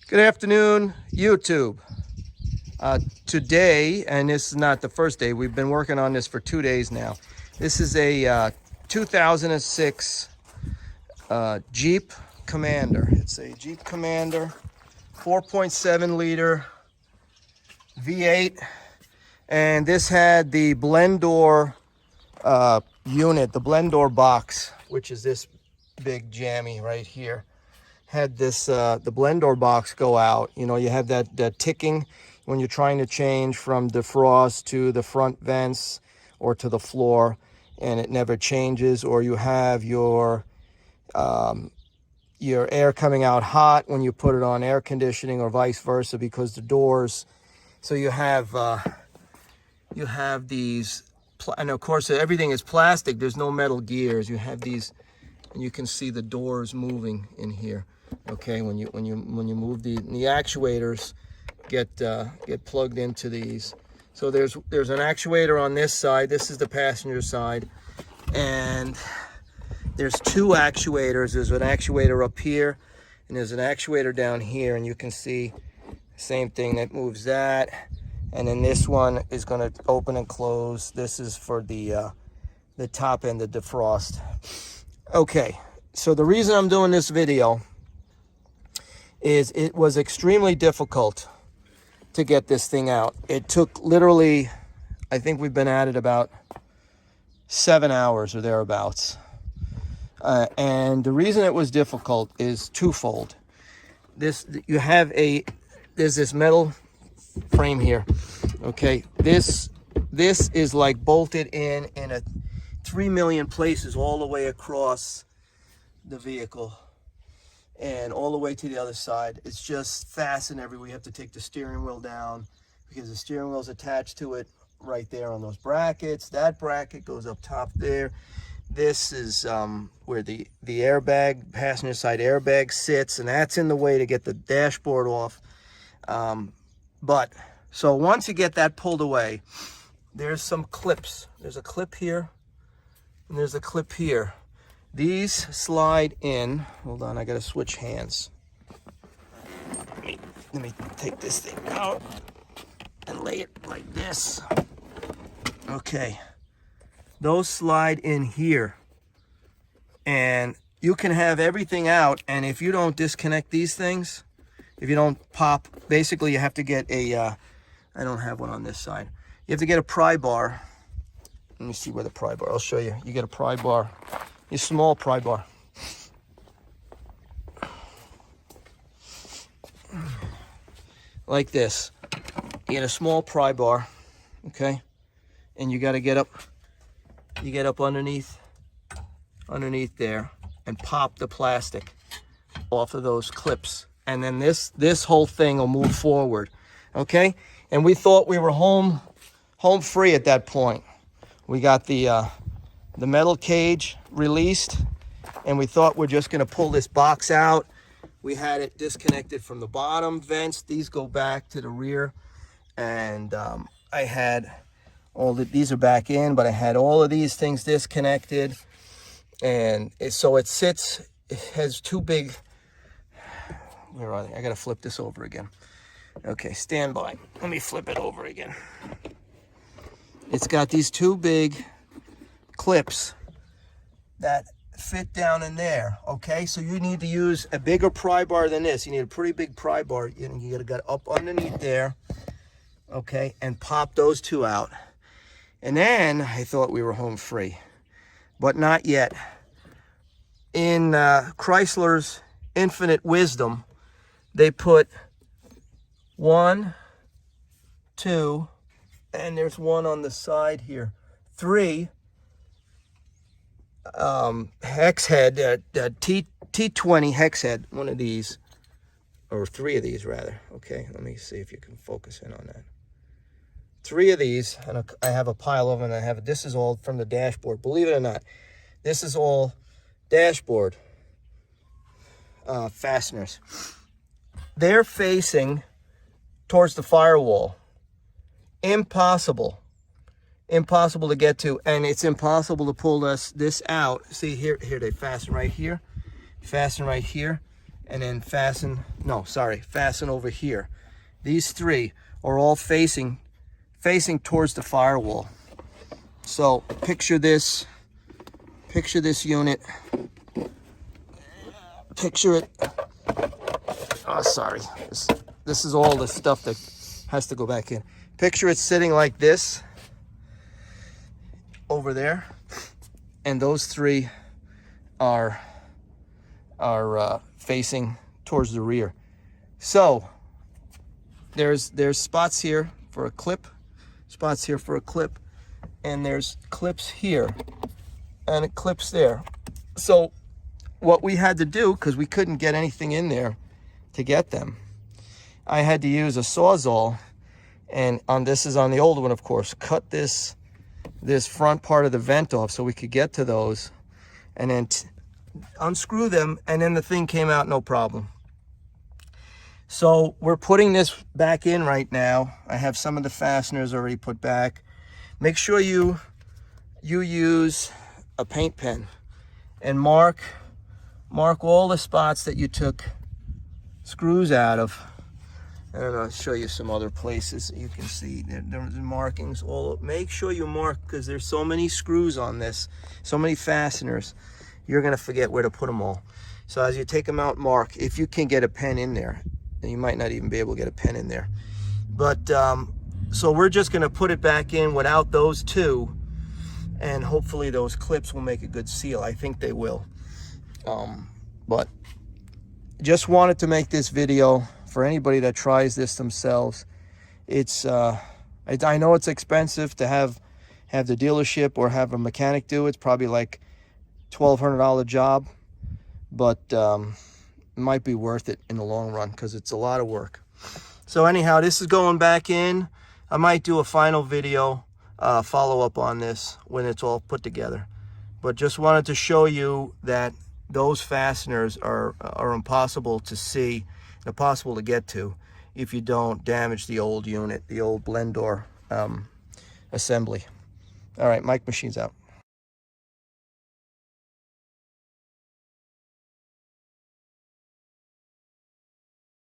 Good afternoon, YouTube. Today, and this is not the first day, we've been working on this for 2 days now. This is a 2006 Jeep Commander. It's a Jeep Commander, 4.7 liter V8, and this had the blend door unit, the blend door box, which is this big jammy right here. Had this the blend door box go out. You know, you have that ticking when you're trying to change from defrost to the front vents or to the floor, and it never changes. Or you have your air coming out hot when you put it on air conditioning, or vice versa, because the doors. So you have these, and of course everything is plastic. There's no metal gears. You have these, and you can see the doors moving in here. Okay, when you move the actuators get plugged into these. So there's an actuator on this side. This is the passenger side, and there's two actuators. There's an actuator up here, and there's an actuator down here, and you can see same thing that moves that. And then this one is going to open and close. This is for the top end, the defrost. Okay, so the reason I'm doing this video is it was extremely difficult to get this thing out. It took literally, I think we've been at it about 7 hours or thereabouts. And the reason it was difficult is twofold. There's this metal frame here. Okay, this is like bolted in a 3 million places all the way across the vehicle and all the way to the other side. It's just fastened everywhere. You have to take the steering wheel down because the steering wheel is attached to it right there on those brackets. That bracket goes up top there. This is where the airbag, passenger side airbag sits, and that's in the way to get the dashboard off. So once you get that pulled away, there's some clips. There's a clip here, and there's a clip here. These slide in. Hold on, I gotta switch hands. Let me take this thing out and lay it like this. Okay, those slide in here, and you can have everything out, and if you don't disconnect these things, if you don't pop, basically you have to get a, I don't have one on this side. You have to get a pry bar. Let me see where the pry bar, I'll show you. You get a pry bar, a small pry bar. Like this. You get a small pry bar, okay? And you gotta get up, underneath there and pop the plastic off of those clips. And then this whole thing will move forward, okay? And we thought we were home free at that point. We got the metal cage released, and we thought we're just going to pull this box out. We had it disconnected from the bottom vents. These go back to the rear, and I had these are back in, but I had all of these things disconnected, and so it sits. It has two big. Where are they? I got to flip this over again. Okay, stand by. Let me flip it over again. It's got these two big clips that fit down in there, okay? So you need to use a bigger pry bar than this. You need a pretty big pry bar. You gotta get up underneath there, okay, and pop those two out. And then I thought we were home free, but not yet. In Chrysler's infinite wisdom, they put 1, 2, and there's one on the side here, 3 hex head, T20 hex head, one of these, or 3 of these rather. Okay, let me see if you can focus in on that. 3 of these, and I have a pile of them. This is all from the dashboard. Believe it or not, this is all dashboard fasteners. They're facing towards the firewall. Impossible to get to, and it's impossible to pull this out. See here they fasten right here, and then fasten over here. These three are all facing towards the firewall. So picture this unit. Picture it. Oh, sorry. This is all the stuff that has to go back in. Picture it sitting like this over there, and those three are facing towards the rear. So there's spots here for a clip, and there's clips here and it clips there. So what we had to do, because we couldn't get anything in there to get them, I had to use a Sawzall, and this is on the old one, of course, cut this front part of the vent off so we could get to those, and then unscrew them, and then the thing came out no problem. So we're putting this back in right now. I have some of the fasteners already put back. Make sure you use a paint pen and mark all the spots that you took screws out of. And I'll show you some other places you can see there's markings make sure you mark, because there's so many screws on this, so many fasteners, you're gonna forget where to put them all. So as you take them out, mark. If you can get a pen in there, and you might not even be able to get a pen in there, but so we're just gonna put it back in without those two, and hopefully those clips will make a good seal. I think they will. But just wanted to make this video for anybody that tries this themselves. It's I know it's expensive to have the dealership or have a mechanic do it. It's probably like $1,200 job, but it might be worth it in the long run, because it's a lot of work. So anyhow, this is going back in. I might do a final video follow up on this when it's all put together, but just wanted to show you that those fasteners are impossible to see, impossible to get to, if you don't damage the old unit, the old blend door assembly. All right, Mike Machines out.